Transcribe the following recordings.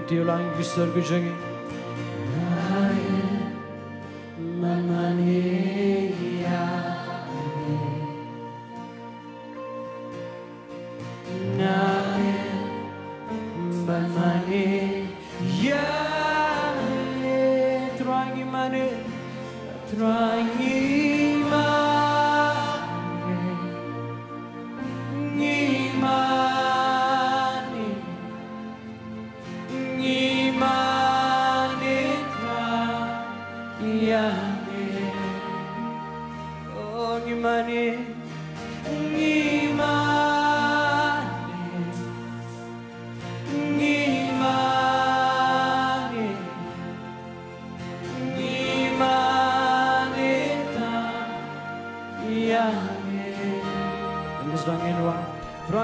뛰어난 기술 규정이 나의 만만히 야해 나의 만만히 야해 들어가기만 해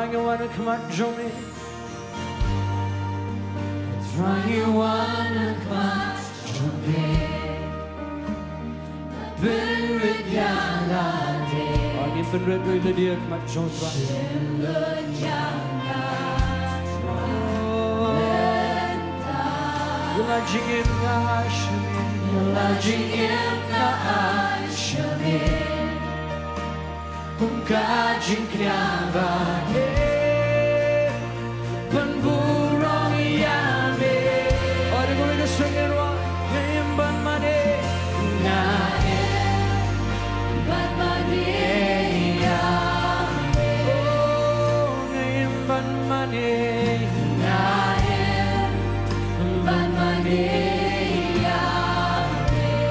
Trying 그만 좀해 Trying 그만 좀해 Berjalan Angin bener dia kmat jom Yulajingin na ashamin Yulajingin na ashamin Kung kajing kriyabahin Panburong yamin Are ko rin singin wa Ngayon ban mani Ngayon ban mani yamin Oh ngayon ban mani Ngayon ban mani yamin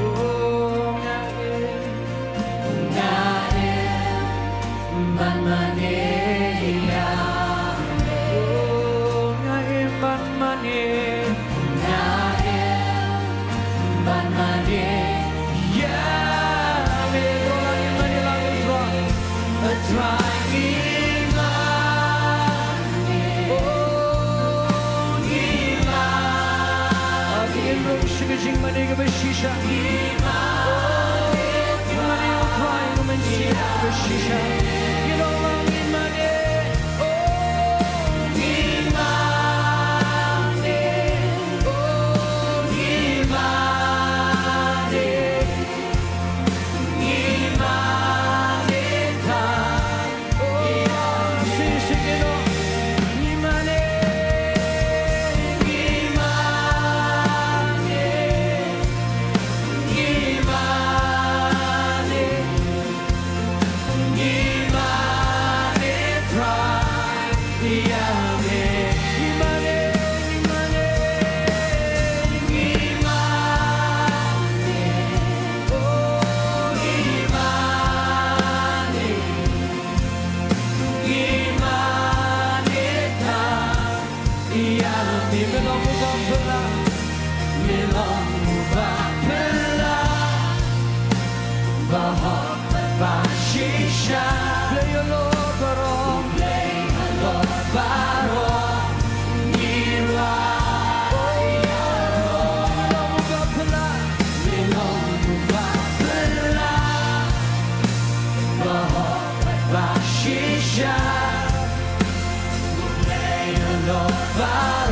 Oh ngayon ban mani Money go shisha, money on crying and see the shisha. You don't want me money, oh money, time, oh sing it on, money. Play a Lord Baron, Play a Lord Baron, Lord Baron.